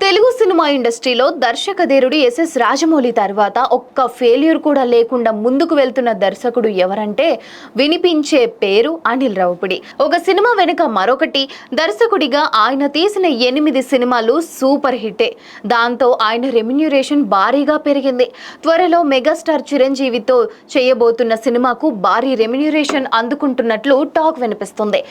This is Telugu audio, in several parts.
తెలుగు సినిమా ఇండస్ట్రీలో దర్శకధీరుడు ఎస్ఎస్ రాజమౌళి తర్వాత ఒక్క ఫెయిల్యూర్ కూడా లేకుండా ముందుకు వెళ్తున్న దర్శకుడు ఎవరంటే వినిపించే పేరు అనిల్ రావిపూడి. ఒక సినిమా వెనుక మరొకటి, దర్శకుడిగా ఆయన తీసిన 8 సినిమాలు సూపర్ హిట్టే. దాంతో ఆయన రెమ్యునరేషన్ భారీగా పెరిగింది. త్వరలో మెగాస్టార్ చిరంజీవితో చేయబోతున్న సినిమాకు భారీ రెమ్యునరేషన్ అందుకుంటున్నట్లు టాక్ వినిపిస్తుంది.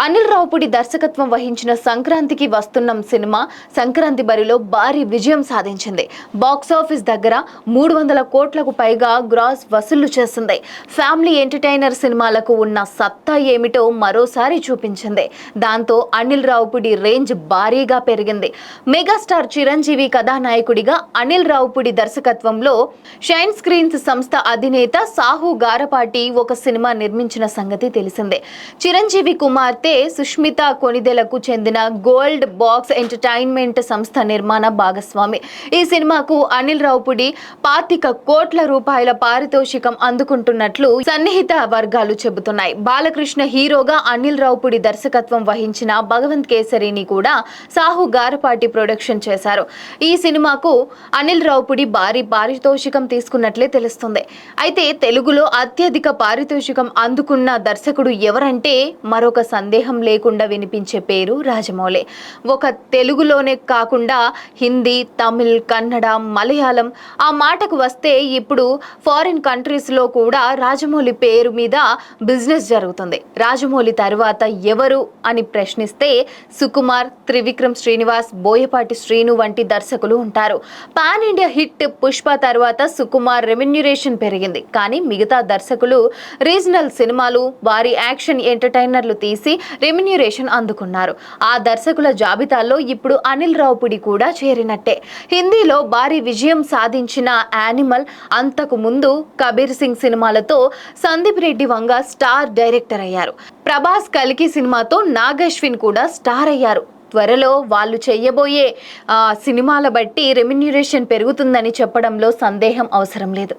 అనిల్ రావిపూడి దర్శకత్వం వహించిన సంక్రాంతికి వస్తున్న సినిమా సంక్రాంతి బరిలో భారీ విజయం సాధించింది. బాక్సాఫీస్ దగ్గర 300 కోట్లకు పైగా గ్రాస్ వసూళ్లు చేసింది. ఫ్యామిలీ ఎంటర్టైనర్ సినిమాలకు ఉన్న సత్తా ఏమిటో మరోసారి చూపించింది. దాంతో అనిల్ రావిపూడి రేంజ్ భారీగా పెరిగింది. మెగాస్టార్ చిరంజీవి కథానాయకుడిగా అనిల్ రావిపూడి దర్శకత్వంలో షైన్ స్క్రీన్స్ సంస్థ అధినేత సాహు గారపాటి ఒక సినిమా నిర్మించిన సంగతి తెలిసిందే. చిరంజీవి కుమార్ సుష్మిత కొనిదెలకు చెందిన గోల్డ్ బాక్స్ ఎంటర్టైన్మెంట్ సంస్థ నిర్మాణ భాగస్వామి. ఈ సినిమాకు అనిల్ రావిపూడి 25 కోట్ల రూపాయల పారితోషికం అందుకుంటున్నట్లు సన్నిహిత వర్గాలు చెబుతున్నాయి. బాలకృష్ణ హీరోగా అనిల్ రావిపూడి దర్శకత్వం వహించిన భగవంత్ కేసరిని కూడా సాహు గారపాటి ప్రొడక్షన్ చేశారు. ఈ సినిమాకు అనిల్ రావిపూడి భారీ పారితోషికం తీసుకున్నట్లే తెలుస్తుంది. అయితే తెలుగులో అత్యధిక పారితోషికం అందుకున్న దర్శకుడు ఎవరంటే మరొక సందేహం లేకుండా వినిపించే పేరు రాజమౌళి. ఒక తెలుగులోనే కాకుండా హిందీ, తమిళ్, కన్నడ, మలయాళం, ఆ మాటకు వస్తే ఇప్పుడు ఫారిన్ కంట్రీస్ లో కూడా రాజమౌళి పేరు మీద బిజినెస్ జరుగుతుంది. రాజమౌళి తర్వాత ఎవరు అని ప్రశ్నిస్తే సుకుమార్, త్రివిక్రమ్ శ్రీనివాస్, బోయపాటి శ్రీను వంటి దర్శకులు ఉంటారు. పాన్ ఇండియా హిట్ పుష్ప తర్వాత సుకుమార్ రెమ్యునరేషన్ పెరిగింది. కానీ మిగతా దర్శకులు రీజనల్ సినిమాలు, వారి యాక్షన్ ఎంటర్టైనర్లు తీసి రెమ్యునరేషన్ అందుకున్నారు. ఆ దర్శకుల జాబితాలో ఇప్పుడు అనిల్ రావిపూడి కూడా చేరినట్టే. హిందీలో భారీ విజయం సాధించిన యానిమల్, అంతకు ముందు కబీర్ సింగ్ సినిమాలతో సందీప్ రెడ్డి వంగ స్టార్ డైరెక్టర్ అయ్యారు. ప్రభాస్ కల్కి సినిమాతో నాగశ్విన్ కూడా స్టార్ అయ్యారు. త్వరలో వాళ్ళు చేయబోయే సినిమాల బట్టి రెమ్యునరేషన్ పెరుగుతుందని చెప్పడంలో సందేహం అవసరం లేదు.